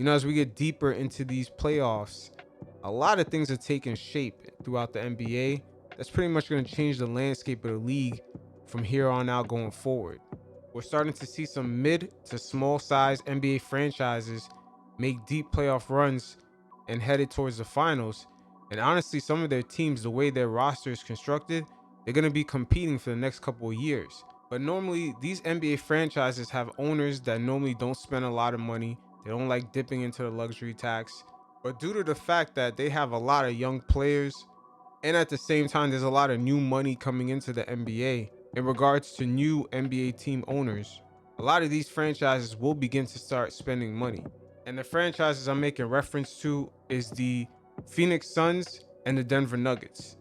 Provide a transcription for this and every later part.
As we get deeper into these playoffs, a lot of things are taking shape throughout the NBA. That's pretty much going to change the landscape of the league from here on out going forward. We're starting to see some mid to small size NBA franchises make deep playoff runs and headed towards the finals. And honestly, some of their teams, the way their roster is constructed, they're going to be competing for the next couple of years. But normally, these NBA franchises have owners that normally don't spend a lot of money. They don't like dipping into the luxury tax. But due to the fact that they have a lot of young players, and at the same time, there's a lot of new money coming into the NBA in regards to new NBA team owners, a lot of these franchises will begin to start spending money. And the franchises I'm making reference to is the Phoenix Suns and the Denver Nuggets.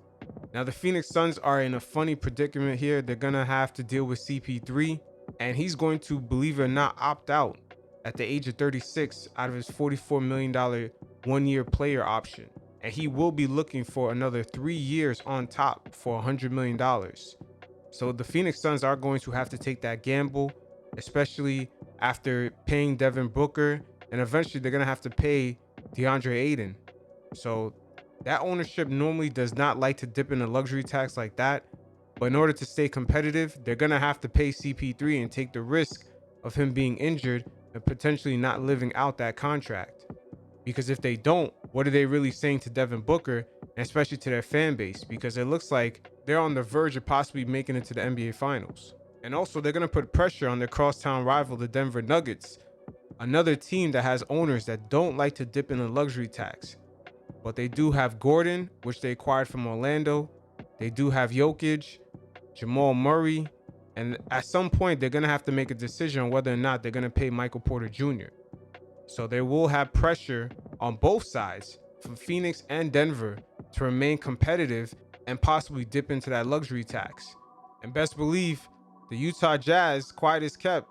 Now, the Phoenix Suns are in a funny predicament here. They're going to have to deal with CP3, and he's going to, believe it or not, opt out at the age of 36 out of his $44 million one-year player option. And he will be looking for another 3 years on top for $100 million. So the Phoenix Suns are going to have to take that gamble, especially after paying Devin Booker, and eventually they're going to have to pay DeAndre Ayton. So that ownership normally does not like to dip in a luxury tax like that. But in order to stay competitive, they're going to have to pay CP3 and take the risk of him being injured and potentially not living out that contract. Because if they don't, what are they really saying to Devin Booker, and especially to their fan base? Because it looks like they're on the verge of possibly making it to the NBA Finals. And also, they're going to put pressure on their crosstown rival, the Denver Nuggets, another team that has owners that don't like to dip in a luxury tax. But they do have Gordon, which they acquired from Orlando. They do have Jokic, Jamal Murray, and at some point, they're going to have to make a decision on whether or not they're going to pay Michael Porter Jr. So they will have pressure on both sides from Phoenix and Denver to remain competitive and possibly dip into that luxury tax. And best believe, the Utah Jazz, quiet as kept,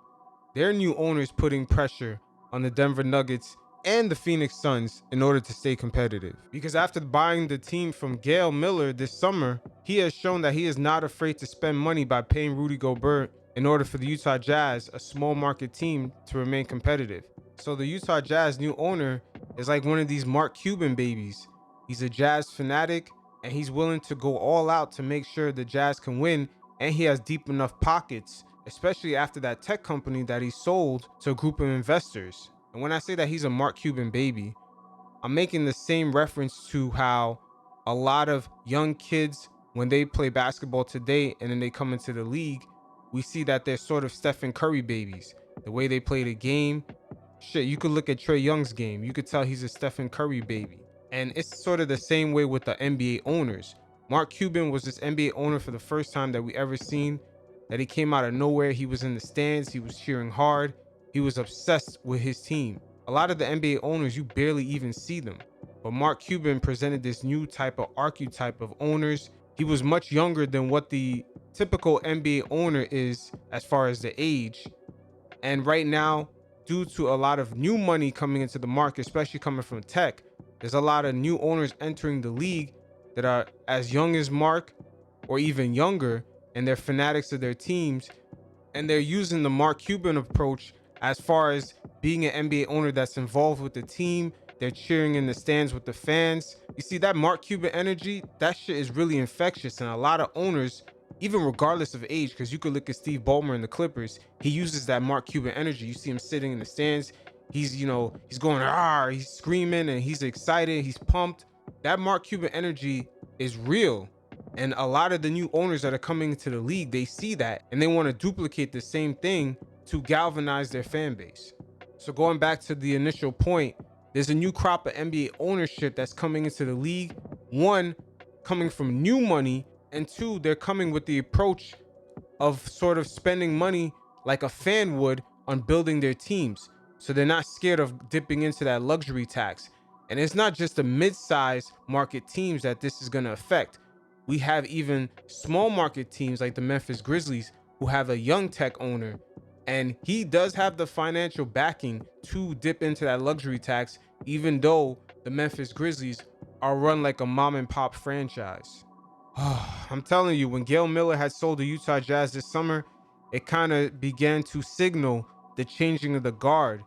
their new owners putting pressure on the Denver Nuggets and the Phoenix Suns in order to stay competitive. Because after buying the team from Gail Miller this summer, he has shown that he is not afraid to spend money by paying Rudy Gobert in order for the Utah Jazz, a small market team, to remain competitive. So the Utah Jazz new owner is like one of these Mark Cuban babies. He's a Jazz fanatic, and he's willing to go all out to make sure the Jazz can win, and he has deep enough pockets, especially after that tech company that he sold to a group of investors. And when I say that he's a Mark Cuban baby, I'm making the same reference to how a lot of young kids, when they play basketball today and then they come into the league, we see that they're sort of Stephen Curry babies. The way they play the game, shit, you could look at Trae Young's game. You could tell he's a Stephen Curry baby. And it's sort of the same way with the NBA owners. Mark Cuban was this NBA owner for the first time that we ever seen, that he came out of nowhere. He was in the stands. He was cheering hard. He was obsessed with his team. A lot of the NBA owners, you barely even see them. But Mark Cuban presented this new type of archetype of owners. He was much younger than what the typical NBA owner is as far as the age. And right now, due to a lot of new money coming into the market, especially coming from tech, there's a lot of new owners entering the league that are as young as Mark or even younger, and they're fanatics of their teams, and they're using the Mark Cuban approach as far as being an NBA owner that's involved with the team. They're cheering in the stands with the fans. You see, that Mark Cuban energy, that shit is really infectious, and a lot of owners, even regardless of age, because you could look at Steve Ballmer in the Clippers, he uses that Mark Cuban energy. You see him sitting in the stands, he's going, he's screaming and he's excited, he's pumped. That Mark Cuban energy is real. And a lot of the new owners that are coming into the league, they see that and they want to duplicate the same thing to galvanize their fan base. So going back to the initial point, there's a new crop of NBA ownership that's coming into the league. One, coming from new money, and two, they're coming with the approach of sort of spending money like a fan would on building their teams. So they're not scared of dipping into that luxury tax. And it's not just the mid-size market teams that this is going to affect. We have even small market teams like the Memphis Grizzlies, who have a young tech owner, and he does have the financial backing to dip into that luxury tax, even though the Memphis Grizzlies are run like a mom and pop franchise. I'm telling you, when Gail Miller had sold the Utah Jazz this summer, it kind of began to signal the changing of the guard.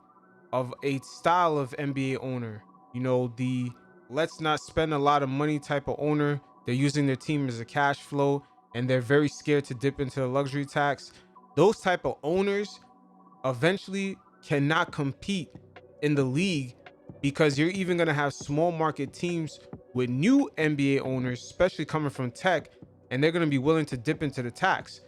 of a style of NBA owner. You know, the let's not spend a lot of money type of owner. They're using their team as a cash flow and they're very scared to dip into the luxury tax. Those type of owners eventually cannot compete in the league, because you're even going to have small market teams with new NBA owners, especially coming from tech, and they're going to be willing to dip into the tax.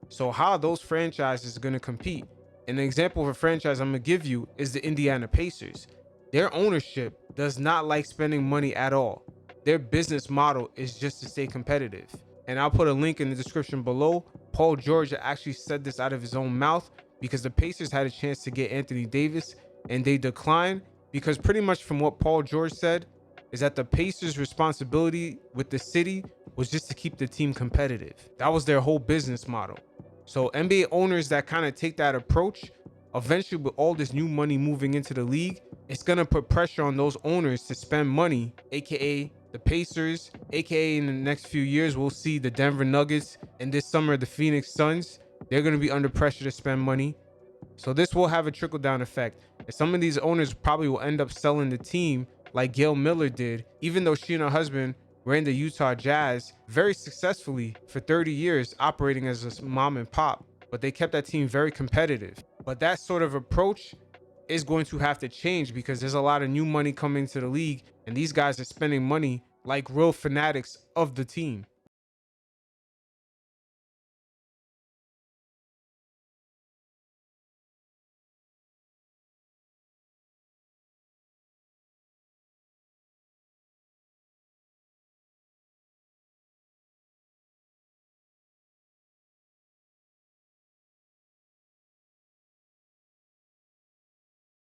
So how are those franchises going to compete? An example of a franchise I'm going to give you is the Indiana Pacers. Their ownership does not like spending money at all. Their business model is just to stay competitive. And I'll put a link in the description below. Paul George actually said this out of his own mouth, because the Pacers had a chance to get Anthony Davis and they declined, because pretty much from what Paul George said is that the Pacers' responsibility with the city was just to keep the team competitive. That was their whole business model. So NBA owners that kind of take that approach, eventually with all this new money moving into the league, it's going to put pressure on those owners to spend money, aka the Pacers, aka in the next few years we'll see the Denver Nuggets, and this summer the Phoenix Suns. They're going to be under pressure to spend money. So this will have a trickle down effect. And some of these owners probably will end up selling the team like Gail Miller did, even though she and her husband ran the Utah Jazz very successfully for 30 years, operating as a mom and pop. But they kept that team very competitive. But that sort of approach is going to have to change, because there's a lot of new money coming to the league and these guys are spending money like real fanatics of the team.